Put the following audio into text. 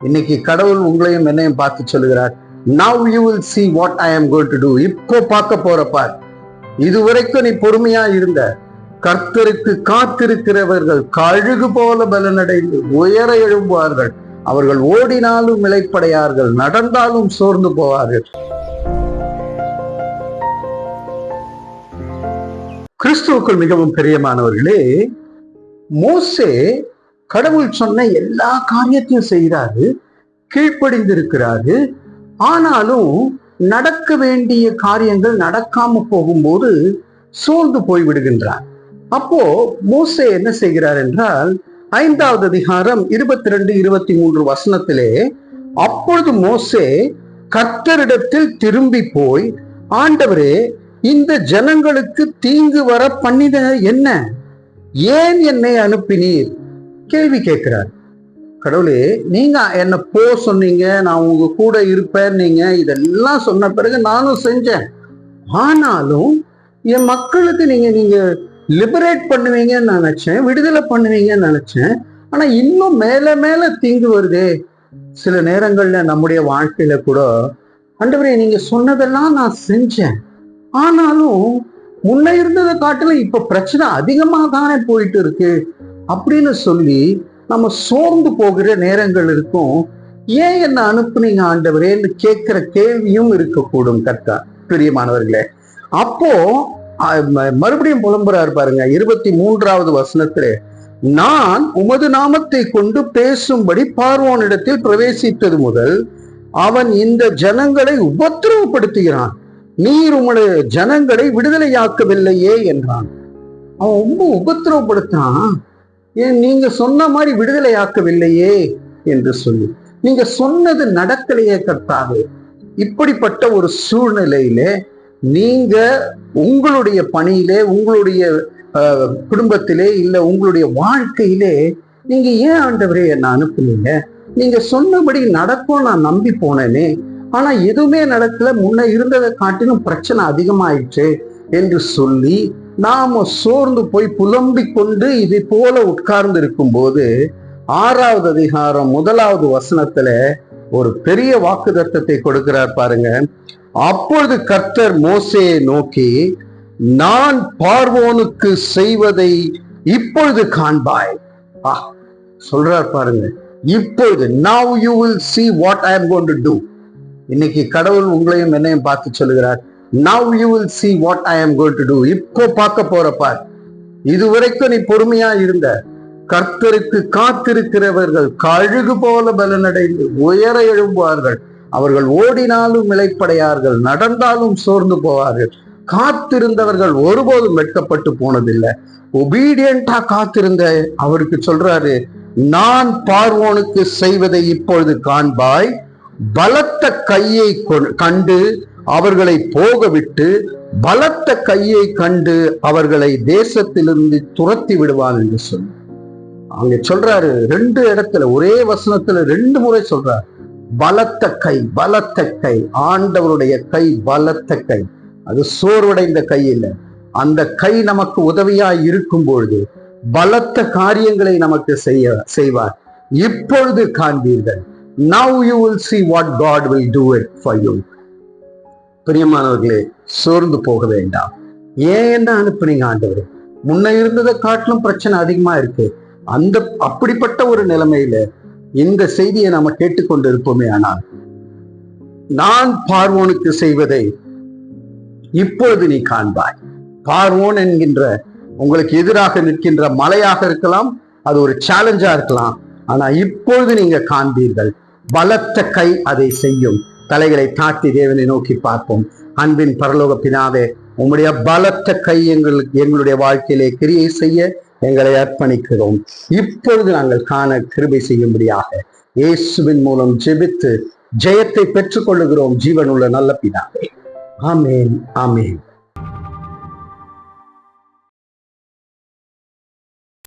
இன்னைக்கு கடவுள் உங்களையும் என்னையும் பார்த்து சொல்லுகிறார், now you will see what I am going to do. இப்போ பார்க்க போறப்பார். இதுவரைக்கும் நீ பொறுமையா இருந்த, கர்த்தருக்கு காத்திருக்கிறவர்கள் கழுகு போல பலனடைந்து உயர எழும்புவார்கள். அவர்கள் ஓடினாலும் இளைப்படையார்கள், நடந்தாலும் சோர்ந்து போவார்கள். கிறிஸ்துவுக்குள் மிகவும் பிரியமானவர்களே, மோசே கடவுள் சொன்ன எல்லா காரியத்தையும் செய்கிறாரு, கீழ்ப்படிந்திருக்கிறாரு. ஆனாலும் நடக்க வேண்டிய காரியங்கள் நடக்காம போகும்போது சோர்ந்து போய் விடுகின்றார். அப்போ மோசே என்ன செய்கிறார் என்றால், 5வது அதிகாரம் 22, 23 வசனத்திலே, அப்பொழுது மோசே கர்த்தரிடத்தில் திரும்பி போய், ஆண்டவரே, இந்த ஜனங்களுக்கு தீங்கு வர பண்ணின என்ன? ஏன் என்னை அனுப்பினீர்? கேள்வி கேட்கிறார். கடவுளே, நீங்க என்ன போ சொன்னீங்க, நான் உங்க கூட இருப்பேன், நீங்க இதெல்லாம் சொன்ன பிறகு நானும் செஞ்சேன். ஆனாலும் என் மக்களுக்கு நீங்க லிபரேட் பண்ணுவீங்கன்னு நினைச்சேன், விடுதலை பண்ணுவீங்கன்னு நினைச்சேன். ஆனா இன்னும் மேல மேல தீங்கு வருதே. சில நேரங்கள்ல நம்முடைய வாழ்க்கையில கூட, ஆண்டவரே நீங்க சொன்னதெல்லாம் நான் செஞ்சேன், ஆனாலும் முன்ன இருந்ததை காட்டிலும் இப்ப பிரச்சனை அதிகமாக தானே போயிட்டு இருக்கு அப்படின்னு சொல்லி நம்ம சோர்ந்து போகிற நேரங்கள் இருக்கும். ஏன் என்ன அனுப்புனீங்க ஆண்டவரேன்னு கேட்கிற கேள்வியும் இருக்கக்கூடும். கர்த்தா பிரியமானவர்களே, அப்போ மறுபடியும் புலம்புறாரு பாருங்க. 23வது வசனத்திலே, நான் உமது நாமத்தை கொண்டு பேசும்படி பார்வோனிடத்தில் பிரவேசித்தது முதல் அவன் இந்த ஜனங்களை உபத்திரவப்படுத்துகிறான், நீர் உம்முடைய ஜனங்களை விடுதலையாக்கவில்லையே என்றான். அவன் ரொம்ப உபத்திரவப்படுத்தான். ஏன் நீங்க சொன்ன மாதிரி விடுதலையாக்கவில்லையே என்று சொல்லி, நீங்க சொன்னது நடக்கலையே கர்த்தாவே. இப்படிப்பட்ட ஒரு சூழ்நிலையிலே நீங்க உங்களுடைய பணியிலே, உங்களுடைய குடும்பத்திலே, இல்ல உங்களுடைய வாழ்க்கையிலே நீங்க ஏன் ஆண்டவரே என்ன அனுப்புனீங்க? நீங்க சொன்னபடி நடக்கும் நான் நம்பி போனேனே, ஆனா எதுவுமே நடக்கல, முன்ன இருந்ததை காட்டிலும் பிரச்சனை அதிகமாயிடுச்சு என்று சொல்லி நாம சோர்ந்து போய் புலம்பிக் கொண்டு இது போல உட்கார்ந்து இருக்கும் போது, 6வது அதிகாரம் 1வது வசனத்துல ஒரு பெரிய வாக்குத்தத்தத்தை கொடுக்கிறார் பாருங்க. அப்பொழுது கர்த்தர் மோசேயை நோக்கி, நான் பார்வோனுக்கு செய்வதை இப்பொழுது காண்பாய். சொல்றார் பாருங்க, இப்பொழுது now you will see what I am going to do. இன்னைக்கு கடவுள் உங்களையும் என்னையும் பார்த்து சொல்லுகிறார், now you will see what I am going to do. இப்போ பார்க்க போறப்பார். இதுவரைக்கும் நீ பொறுமையா இருந்த, கர்த்தருக்கு காத்திருக்கிறவர்கள் கழுகு போல பலனடைந்து உயர எழும்புவார்கள். அவர்கள் ஓடினாலும் இளைப்படையார்கள், நடந்தாலும் சோர்ந்து போவார்கள். காத்திருந்தவர்கள் ஒருபோதும் வெட்கப்பட்டு போனதில்லை. ஒபீடியண்டா காத்திருந்த அவருக்கு சொல்றாரு, நான் பார்வோனுக்கு செய்வதை இப்பொழுது காண்பாய். பலத்த கையை கண்டு அவர்களை போக விட்டு, பலத்த கையை கண்டு அவர்களை தேசத்திலிருந்து துரத்தி விடுவான் என்று சொல்லி அங்க சொல்றாரு. 2 இடத்துல ஒரே வசனத்துல 2 முறை சொல்றார், பலத்த கை, பலத்த கை. ஆண்டவருடைய கை பலத்த கை, அது சோர்வடைந்த கை இல்லை. அந்த கை நமக்கு உதவியாய் இருக்கும் பொழுது பலத்த காரியங்களை நமக்கு செய்வார். இப்பொழுது காண்பீர்கள். Now you will see what God will do it for you. பிரியமானவர்களே, சோர்ந்து போக வேண்டாம். ஏன் என்ன அனுப்புனீங்க ஆண்டவரே? முன்ன இருந்ததை காட்டிலும் பிரச்சனை அதிகமா இருக்கு. அப்படிப்பட்ட ஒரு நிலைமையில இந்த செய்தியை நாம கேட்டுக்கொண்டு இருப்போமே. ஆனால் நான் பார்வோனுக்கு செய்வதை இப்பொழுது நீ காண்பாய். பார்வோன் என்கின்ற உங்களுக்கு எதிராக நிற்கின்ற மலையாக இருக்கலாம், அது ஒரு சேலஞ்சா இருக்கலாம். ஆனா இப்பொழுது நீங்க காண்பீர்கள், பலத்த கை அதை செய்யும். தலைகளை தாட்டி தேவனை நோக்கி பார்ப்போம். அன்பின் பரலோக பிதாவே, உம்முடைய பலத்த கை எங்களுடைய வாழ்க்கையிலே கிரியை செய்ய எங்களை அர்ப்பணிக்கிறோம். இப்பொழுது நாங்கள் காண கிருபை செய்யும்படியாக இயேசுவின் மூலம் ஜெபித்து ஜெயத்தை பெற்றுக் கொள்ளுகிறோம். ஜீவனுள்ள நல்ல பிதாவே, ஆமேன், ஆமேன்.